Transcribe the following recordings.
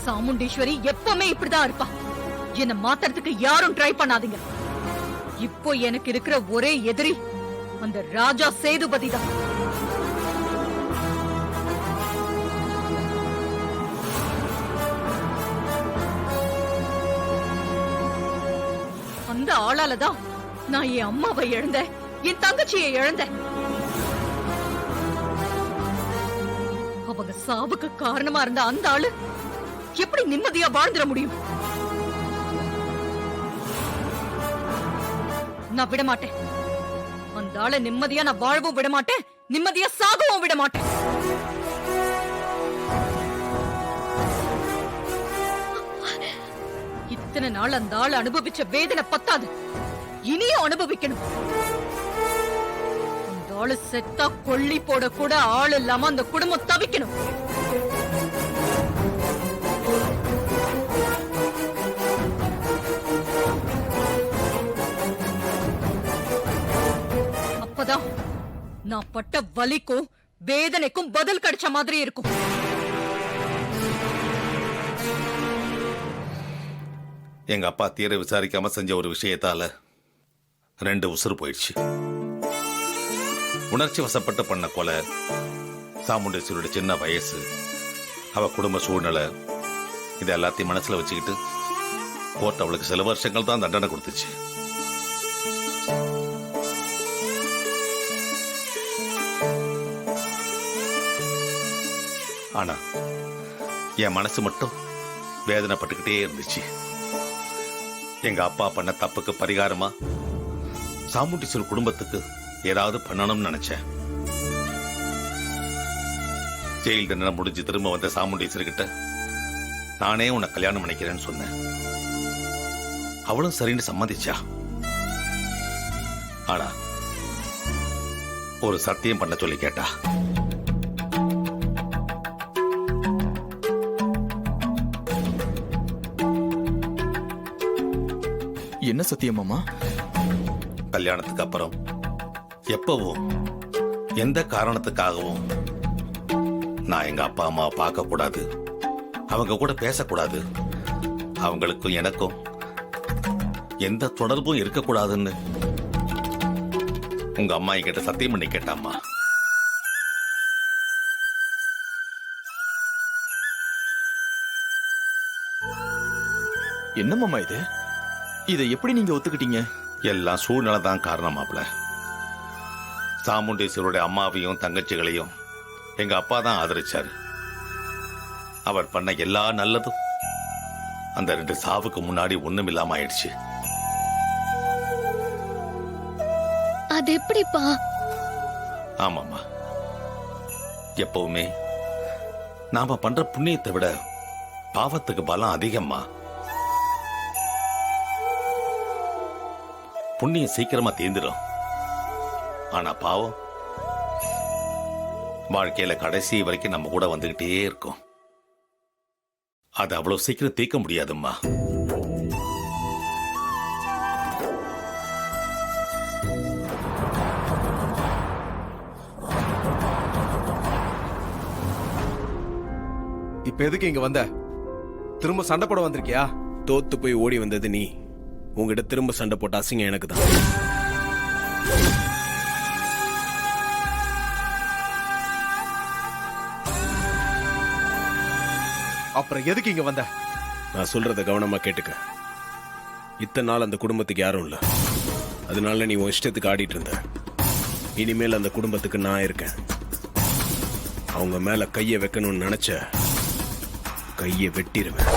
சாமுண்டீஸ்வரி எப்பவுமே இப்படிதான் இருப்பா. என்ன மாத்துறதுக்கு யாரும் ட்ரை பண்ணாதீங்க. இப்போ எனக்கு இருக்கிற ஒரே எதிரி அந்த ராஜா சேதுபதி தான். அந்த ஆளாலதான் நான் என் அம்மாவை இழந்தேன், என் தங்கச்சியை இழந்தேன். அவங்க சாவுக்கு காரணமா இருந்த அந்த ஆளு எப்படி நிம்மதியா வாழ்ந்துட முடியும்? நான் விட மாட்டேன். அந்த ஆளை நிம்மதியா நான் வாழவும் விட மாட்டேன், நிம்மதியா சாகவும் விட மாட்டேன். இத்தனை நாள் அந்த ஆள் அனுபவிச்ச வேதனை பத்தாது, இனியும் அனுபவிக்கணும். அந்த ஆளு செத்தா கொள்ளி போட கூட ஆள் இல்லாம அந்த குடும்பம் தவிக்கணும். அப்பதான் நான் பட்ட வலிக்கும் வேதனைக்கும் பதில் கிடைச்ச மாதிரி இருக்கும். எங்க அப்பா தீர விசாரிக்காம செஞ்ச ஒரு விஷயத்தால 2 உசுறு போயிடுச்சு. உணர்ச்சி வசப்பட்டு பண்ண கொலை, சாமுண்டேஸ்வரியோட சின்ன வயசு, அவ குடும்ப சூழ்நிலை, இது எல்லாத்தையும் மனசுல வச்சுக்கிட்டு கோர்ட் அவளுக்கு சில வருஷங்கள் தான் தண்டனை கொடுத்துச்சு. ஆனா என் மனசு மட்டும் வேதனைப்பட்டுக்கிட்டே இருந்துச்சு. எங்க அப்பா பண்ண தப்புக்கு பரிகாரமா சாமுண்டீஸ்வரி குடும்பத்துக்கு ஏதாவது பண்ணணும்னு நினைச்சேன். ஜெயில் தண்டனை முடிஞ்சு திரும்ப வந்த சாமுண்டீஸ்வரி கிட்ட நானே உன்னை கல்யாணம் பண்ணிக்கிறேன்னு சொன்னேன். அவளும் சரின்னு சம்மதிச்சா. ஆனா ஒரு சத்தியம் பண்ண சொல்லி கேட்டா. என்ன சத்தியம் மாமா? கல்யாணத்துக்கு அப்புறம் எப்பவும் எந்த காரணத்துக்காகவும் நான் எங்க அப்பா அம்மாவை பார்க்க கூடாது, அவங்க கூட பேசக்கூடாது, அவங்களுக்கும் எனக்கும் எந்த தொடர்பும் இருக்கக்கூடாதுன்னு உங்க அம்மா என்கிட்ட சத்தியம் பண்ணி கேட்டாம்மா. என்ன மாமா இது? இதை எப்படி நீங்க ஒத்துக்கிட்டீங்க? எல்லாம் சூழ்நிலை தான் காரணமாப்ல. சாமுண்டீஸ்வரோட அம்மாவையும் தங்கச்சிகளையும் எங்க அப்பா தான் ஆதரிச்சாரு. அவர் பண்ண எல்லா நல்லதும் அந்த 2 சாவுக்கு முன்னாடி ஒண்ணும் இல்லாம ஆயிடுச்சு. அது எப்படிப்பா? ஆமாமா, எப்பவுமே நாம பண்ற புண்ணியத்தை விட பாவத்துக்கு பலம் அதிகம்மா. புண்ணியம் சீக்கிரமா தீர்ந்துடும், ஆனா பாவம் வாழ்க்கையில கடைசி வரைக்கும் நம்ம கூட வந்துகிட்டே இருக்கும். அது அவ்வளவு சீக்கிரம் தீர்க்க முடியாதும்மா. இப்ப எதுக்கு இங்க வந்த? திரும்ப சண்டை போட வந்திருக்கியா? தோத்து போய் ஓடி வந்தது நீ. உங்ககிட்ட திரும்ப சண்டை போட்ட அசிங்கம் எனக்கு தான். அப்புறம் எதுக்கு இங்க வந்த? நான் சொல்றத கவனமா கேட்டுக்க. இத்தனை நாள் அந்த குடும்பத்துக்கு யாரும் இல்ல, அதனால நீ உன் இஷ்டத்துக்கு ஆடிட்டு இருந்த. இனிமேல் அந்த குடும்பத்துக்கு நான் இருக்கேன். அவங்க மேல கைய வைக்கணும்னு நினைச்ச கைய வெட்டிடுவேன்.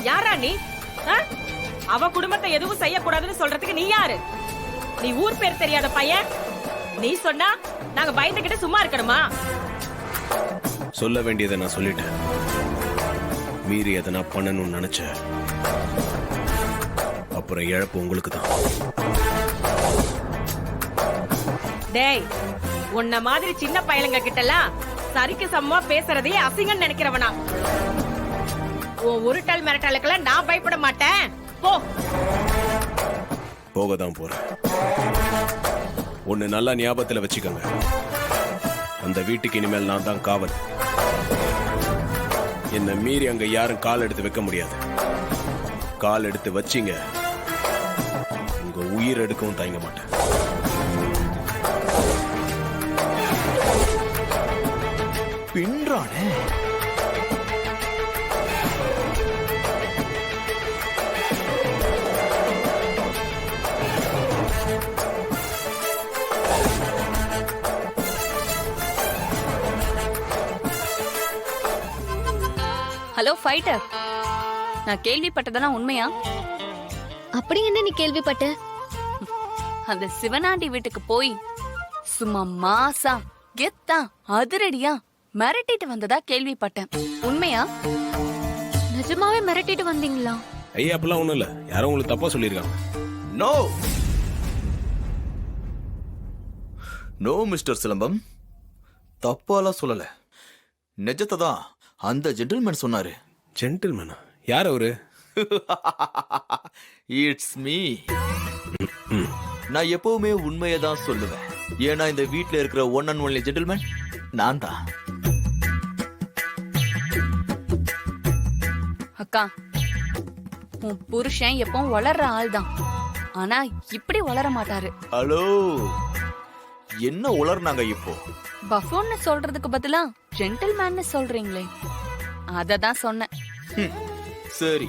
யாரா நீ? அவ குடும்பத்தை எதுவும் செய்யக்கூடாதுன்னு சொல்றதுக்கு நீ யாரு? நீ ஊர் பேர் தெரியாத பையன். நீ சொன்னா நாங்க பயந்துகிட்டு சும்மா இருக்கணுமா? சொல்ல வேண்டியதை நான் சொல்லிட்டேன். மீறி எதனா பண்ணணும்னு நினைச்ச அப்புறம் இழப்பு உங்களுக்கு தான். டேய், உன்ன மாதிரி சின்ன பயலுங்க கிட்டலாம் சரிக்கு சமமா பேசுறதையே அசிங்கன்னு நினைக்கிறவனா? உன் உருட்டல் மிரட்டலுக்கெல்லாம் நான் பயப்பட மாட்டேன். போ. போகதான் போறேன். ஒன்னு நல்லா ஞாபகத்துல வச்சுக்கோங்க, அந்த வீட்டுக்கு இனிமேல் நான் தான் காவல். என்னை மீறி அங்க யாரும் கால் எடுத்து வைக்க முடியாது. கால் எடுத்து வச்சீங்க, உங்க உயிர் எடுக்கவும் தயங்க மாட்டேன். பின்றானே. ஹலோ ஃபைட்டர், நான் கேள்விப்பட்டதெல்லாம் உண்மையா? அப்படி என்ன நீ கேள்விப்பட்ட? அந்த சிவனாண்டி வீட்டுக்கு போய் சும்மா மாசா கெத்தா அதிரடியா மிரட்டிட்டு வந்ததா கேள்விப்பட்டேன். உண்மையா? நிஜமாவே மிரட்டிட்டு வந்தீங்களா? ஐயா அப்பெல்லாம் ஒண்ணும் இல்ல, யாரோ உங்களுக்கு தப்பா சொல்லியிருக்காங்க. நோ நோ மிஸ்டர் சிலம்பம், தப்பாலாம் சொல்லல. நிஜத்தை தான் அந்த ஜென்டில்மேன் சொன்னாரு. ஜென்டில்மேனா? யார் அவரு? It's me. நான் எப்பவுமே உண்மையை தான் சொல்லுவேன். ஏன்னா இந்த வீட்ல இருக்கிற ஒன் அண்ட் ஒன்லி ஜென்டில்மேன் நான் தான். அக்கா, உன் புருஷன் எப்பவும் வளர்ற ஆள் தான், ஆனா இப்படி வளர மாட்டாரு. ஹலோ, என்ன உளர்னாங்க இப்போ? பஃபோன்னு சொல்றதுக்கு பதிலா ஜென்டில்மேன்னு சொல்றீங்களே, அததான் சொன்னேன். சரி,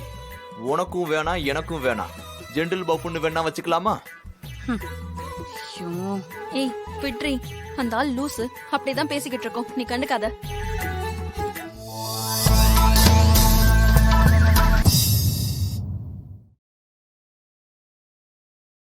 உனக்கும் வேணாம் எனக்கும் வேணாம், ஜென்டில் பப்புன்னு வேணா வச்சுக்கலாமா? ஐயோ, ஏய் விட்ரி, அந்த ஆள் லூசு. அப்படிதான் பேசிக்கிட்டு இருக்கோம், நீ கண்டுக்காத.